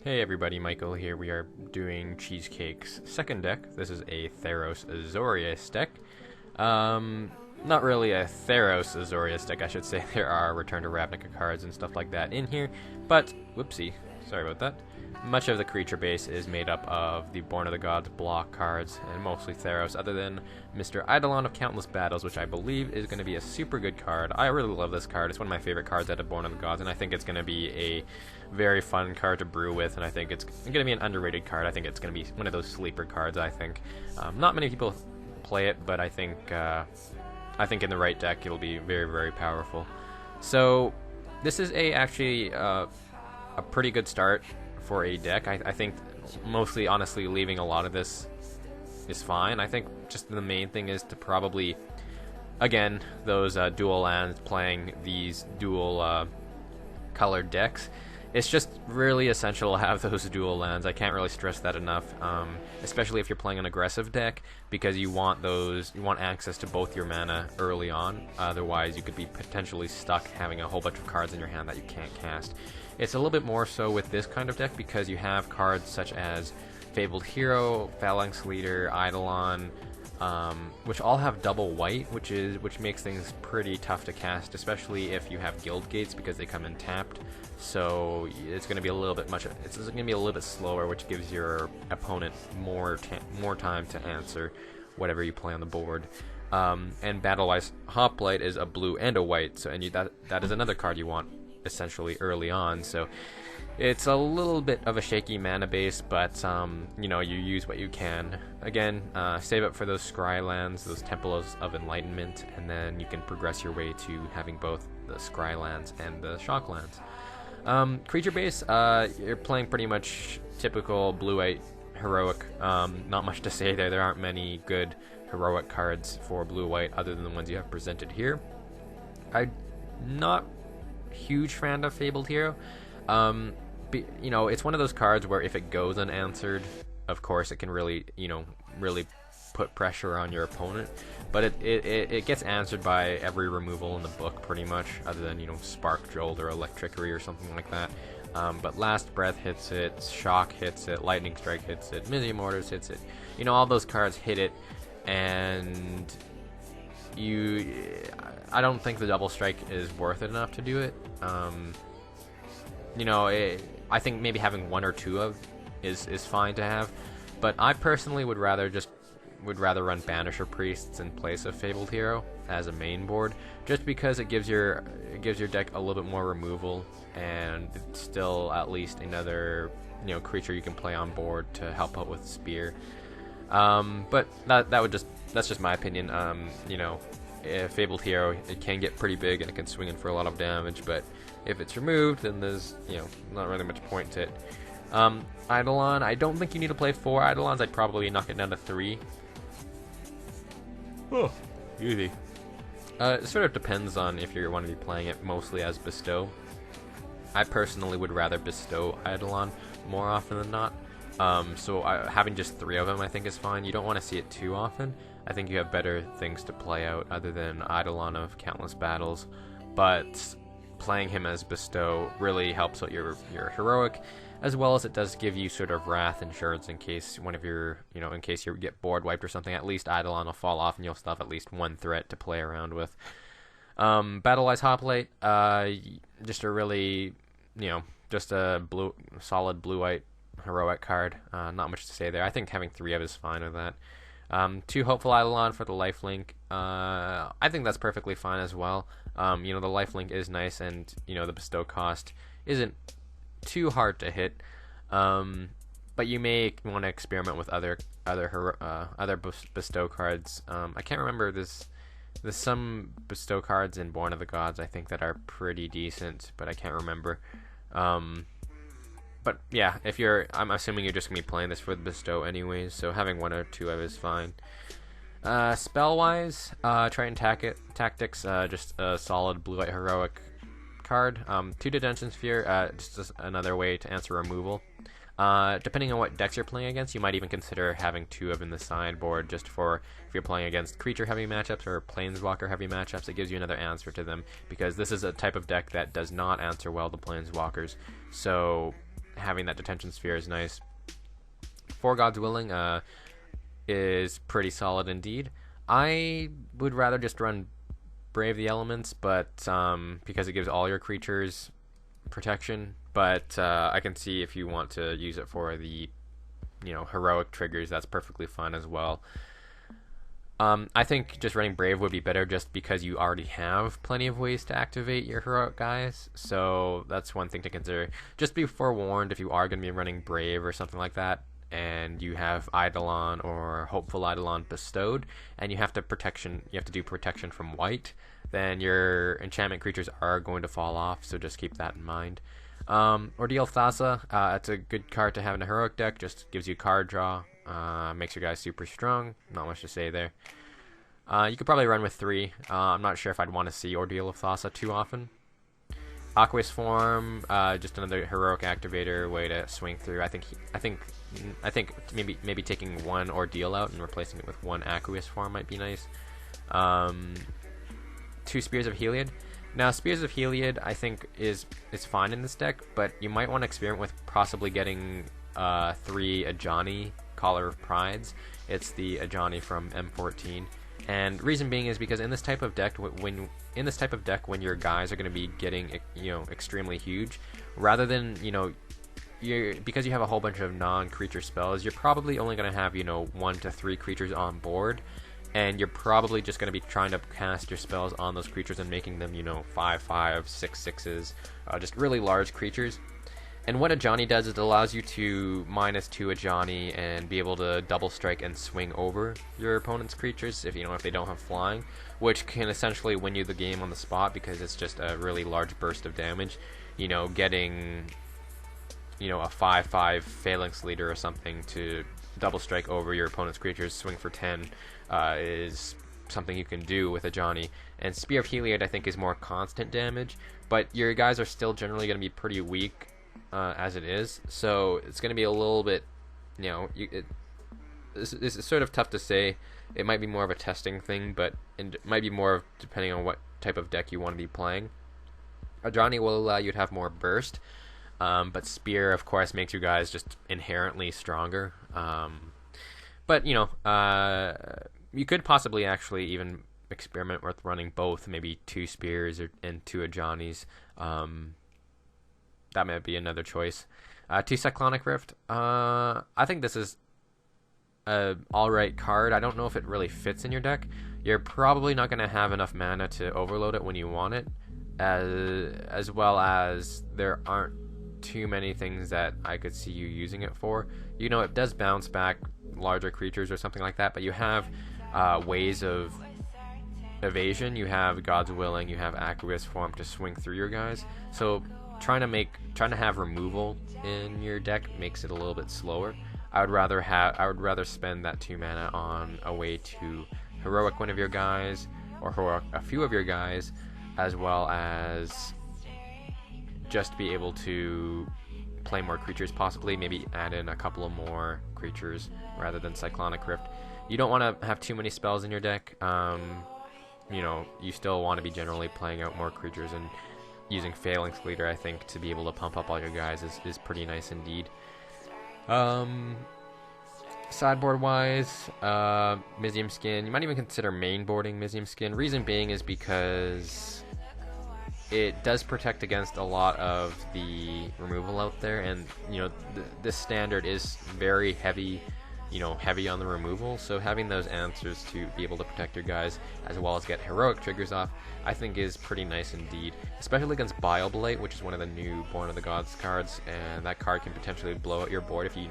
Hey everybody, Michael here. We are doing Cheesecake's second deck. This is a Theros Azorius deck. Not really a Theros Azorius deck, I should say. There are Return to Ravnica cards and stuff like that in here, but, whoopsie, sorry about that. Much of the creature base is made up of the Born of the Gods block cards, and mostly Theros, other than Mr. Eidolon of Countless Battles, which I believe is going to be a super good card. I really love this card. It's one of my favorite cards out of Born of the Gods, and I think it's going to be a very fun card to brew with, and I think it's going to be an underrated card. I think it's going to be one of those sleeper cards, I think. Not many people play it, but I think in the right deck it'll be very, very powerful. So this is actually a pretty good start for a deck. I think mostly, honestly, leaving a lot of this is fine. I think just the main thing is to probably, again, those dual lands, playing these dual colored decks. It's just really essential to have those dual lands. I can't really stress that enough, especially if you're playing an aggressive deck, because you want access to both your mana early on. Otherwise, you could be potentially stuck having a whole bunch of cards in your hand that you can't cast. It's a little bit more so with this kind of deck because you have cards such as Fabled Hero, Phalanx Leader, Eidolon, which all have double white, which makes things pretty tough to cast, especially if you have guild gates because they come in tapped. So it's going to be a little bit slower, which gives your opponent more time to answer whatever you play on the board. And Battle-wise, Hoplite is a blue and a white, so that is another card you want essentially early on. So it's a little bit of a shaky mana base, but you use what you can. Again, save up for those scry lands, those Temples of Enlightenment, and then you can progress your way to having both the scry lands and the shock lands. Creature base, you're playing pretty much typical blue-white heroic. Not much to say there. There aren't many good heroic cards for blue-white other than the ones you have presented here. I'm not a huge fan of Fabled Hero. It's one of those cards where if it goes unanswered, of course it can really put pressure on your opponent, but it gets answered by every removal in the book pretty much, other than Spark Jolt or Electrickery or something like that. But Last Breath hits it, Shock hits it, Lightning Strike hits it, Mizzy Mortars hits it. All those cards hit it, and I don't think the Double Strike is worth it enough to do it. I think maybe having one or two of is fine to have, but I personally would rather run Banisher Priests in place of Fabled Hero as a main board, just because it gives your deck a little bit more removal, and it's still at least another creature you can play on board to help out with Spear. But that's just my opinion. Fabled Hero, it can get pretty big and it can swing in for a lot of damage, but if it's removed, then there's not really much point to it. Eidolon, I don't think you need to play 4 Eidolons. I'd probably knock it down to 3. Oh, easy. It sort of depends on if you want to be playing it mostly as Bestow. I personally would rather Bestow Eidolon more often than not. So having just 3 of them I think is fine. You don't want to see it too often. I think you have better things to play out other than Eidolon of Countless Battles, but playing him as Bestow really helps out your heroic, as well as it does give you sort of wrath insurance in case one of your, in case you get board wiped or something. At least Eidolon will fall off and you'll still have at least one threat to play around with. Battle-wise Hoplite, just a really, just a solid blue-white heroic card. Not much to say there. I think having 3 of it is fine with that. 2 Hopeful Eidolon for the lifelink. I think that's perfectly fine as well. The lifelink is nice, and the bestow cost isn't too hard to hit. But you may want to experiment with other bestow cards. I can't remember. There's some bestow cards in Born of the Gods I think that are pretty decent, but I can't remember. But yeah, I'm assuming you're just gonna be playing this for the bestow anyways, so having 1 or 2 of it is fine. Spell-wise, Triton Tactics, just a solid blue-white heroic card. 2 Detention Sphere, just another way to answer removal. Depending on what decks you're playing against, you might even consider having 2 of in the sideboard, just for if you're playing against creature-heavy matchups or planeswalker-heavy matchups. It gives you another answer to them, because this is a type of deck that does not answer well to planeswalkers. So having that detention sphere is nice. 4 Gods Willing is pretty solid indeed. I would rather just run Brave the Elements, but because it gives all your creatures protection. But I can see if you want to use it for the heroic triggers, that's perfectly fine as well. I think just running Brave would be better just because you already have plenty of ways to activate your heroic guys, so that's one thing to consider. Just be forewarned if you are going to be running Brave or something like that, and you have Eidolon or Hopeful Eidolon bestowed, and you have to do protection from white, then your enchantment creatures are going to fall off, so just keep that in mind. Ordeal Thassa, it's a good card to have in a heroic deck, just gives you card draw, makes your guys super strong, not much to say there. You could probably run with 3, I'm not sure if I'd want to see Ordeal of Thassa too often. Aqueous Form, just another heroic activator, way to swing through. I think maybe taking 1 Ordeal out and replacing it with 1 Aqueous Form might be nice. 2 Spears of Heliod. Now, Spears of Heliod, I think, is fine in this deck, but you might want to experiment with possibly getting 3 Ajani Collar of Prides. It's the Ajani from M14, and reason being is because in this type of deck, when your guys are going to be getting extremely huge, rather than because you have a whole bunch of non-creature spells, you're probably only going to have 1 to 3 creatures on board. And you're probably just going to be trying to cast your spells on those creatures and making them, 5/5, 6/6s, just really large creatures. And what Ajani does is it allows you to -2 Ajani and be able to double strike and swing over your opponent's creatures if they don't have flying, which can essentially win you the game on the spot because it's just a really large burst of damage. Getting a 5/5 Phalanx Leader or something to double strike over your opponent's creatures, swing for 10. Is something you can do with Ajani. And Spear of Heliod, I think, is more constant damage, but your guys are still generally going to be pretty weak as it is, so it's going to be a little bit, this is sort of tough to say. It might be more of a testing thing, but it might be more depending on what type of deck you want to be playing. Ajani will allow you to have more burst, but Spear, of course, makes you guys just inherently stronger. But, you could possibly actually even experiment with running both, maybe 2 Spears and 2 Ajanis. That might be another choice. 2 Cyclonic Rift. I think this is a alright card. I don't know if it really fits in your deck. You're probably not going to have enough mana to overload it when you want it, as well as there aren't too many things that I could see you using it for. It does bounce back larger creatures or something like that, but you have ways of evasion. You have God's Willing, you have Aqueous Form to swing through your guys, so trying to have removal in your deck makes it a little bit slower. I would rather spend that 2 mana on a way to heroic one of your guys or heroic a few of your guys, as well as just be able to play more creatures, possibly maybe add in a couple of more creatures rather than Cyclonic Rift. You don't want to have too many spells in your deck. You still want to be generally playing out more creatures, and using Phalanx Leader, I think, to be able to pump up all your guys is pretty nice indeed. Sideboard wise, Mizium Skin, you might even consider mainboarding Mizium Skin. Reason being is because it does protect against a lot of the removal out there, and this standard is very heavy heavy on the removal, so having those answers to be able to protect your guys as well as get heroic triggers off, I think is pretty nice indeed, especially against Bioblade, which is one of the new Born of the Gods cards, and that card can potentially blow out your board if you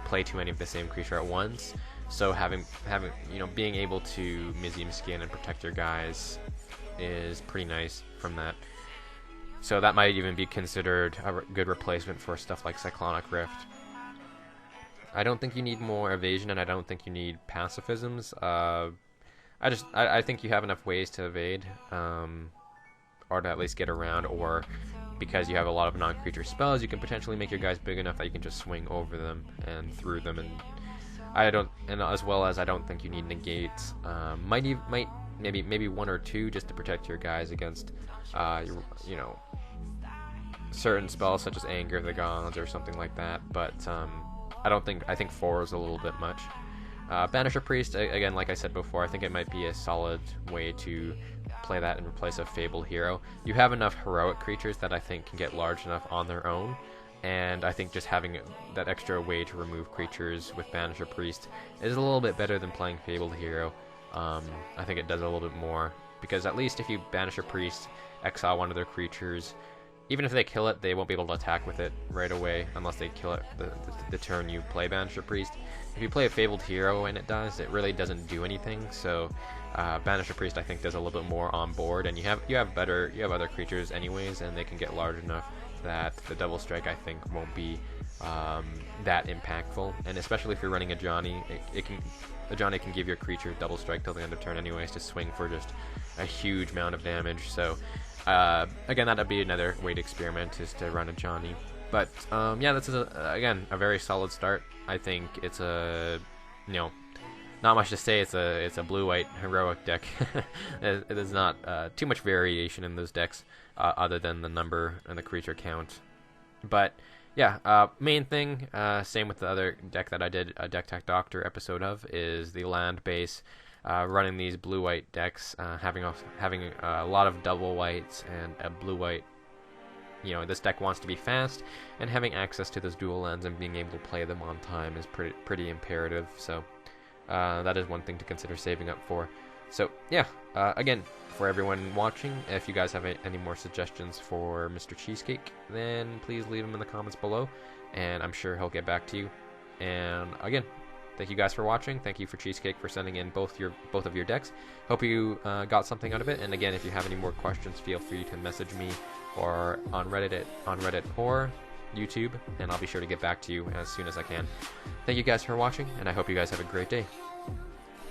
play too many of the same creature at once. So having being able to Mizium Skin and protect your guys is pretty nice from that. So that might even be considered a good replacement for stuff like Cyclonic Rift. I don't think you need more evasion, and I don't think you need pacifisms. I think you have enough ways to evade, or to at least get around, or because you have a lot of non-creature spells, you can potentially make your guys big enough that you can just swing over them and through them. And as well as I don't think you need negates. Maybe 1 or 2 just to protect your guys against certain spells such as Anger of the Gods or something like that, but I think 4 is a little bit much. Banisher Priest, again, like I said before, I think it might be a solid way to play that in place of Fabled Hero. You have enough heroic creatures that I think can get large enough on their own, and I think just having that extra way to remove creatures with Banisher Priest is a little bit better than playing Fabled Hero. I think it does a little bit more, because at least if you Banisher Priest, exile one of their creatures, even if they kill it, they won't be able to attack with it right away unless they kill it the turn you play Banisher Priest. If you play a Fabled Hero and it dies, it really doesn't do anything. So Banisher Priest, I think, does a little bit more on board, and you have other creatures anyways, and they can get large enough that the double strike, I think, won't be that impactful. And especially if you're running a Johnny, a Johnny can give your creature double strike till the end of turn anyways to swing for just a huge amount of damage. So again, that'd be another way to experiment, is to run a Johnny. But yeah, this is again a very solid start. I think it's not much to say. It's a blue-white heroic deck. There's not too much variation in those decks other than the number and the creature count. But yeah, main thing, same with the other deck that I did a Deck Tech Doctor episode of, is the land base. Running these blue-white decks, having a lot of double whites and a blue-white. This deck wants to be fast, and having access to those dual lands and being able to play them on time is pretty imperative. So that is one thing to consider saving up for. So yeah, again, for everyone watching, if you guys have any more suggestions for Mr. Cheesecake, then please leave them in the comments below, and I'm sure he'll get back to you. And again, thank you guys for watching. Thank you for Cheesecake for sending in both of your decks. Hope you got something out of it. And again, if you have any more questions, feel free to message me or on Reddit or YouTube, and I'll be sure to get back to you as soon as I can. Thank you guys for watching, and I hope you guys have a great day.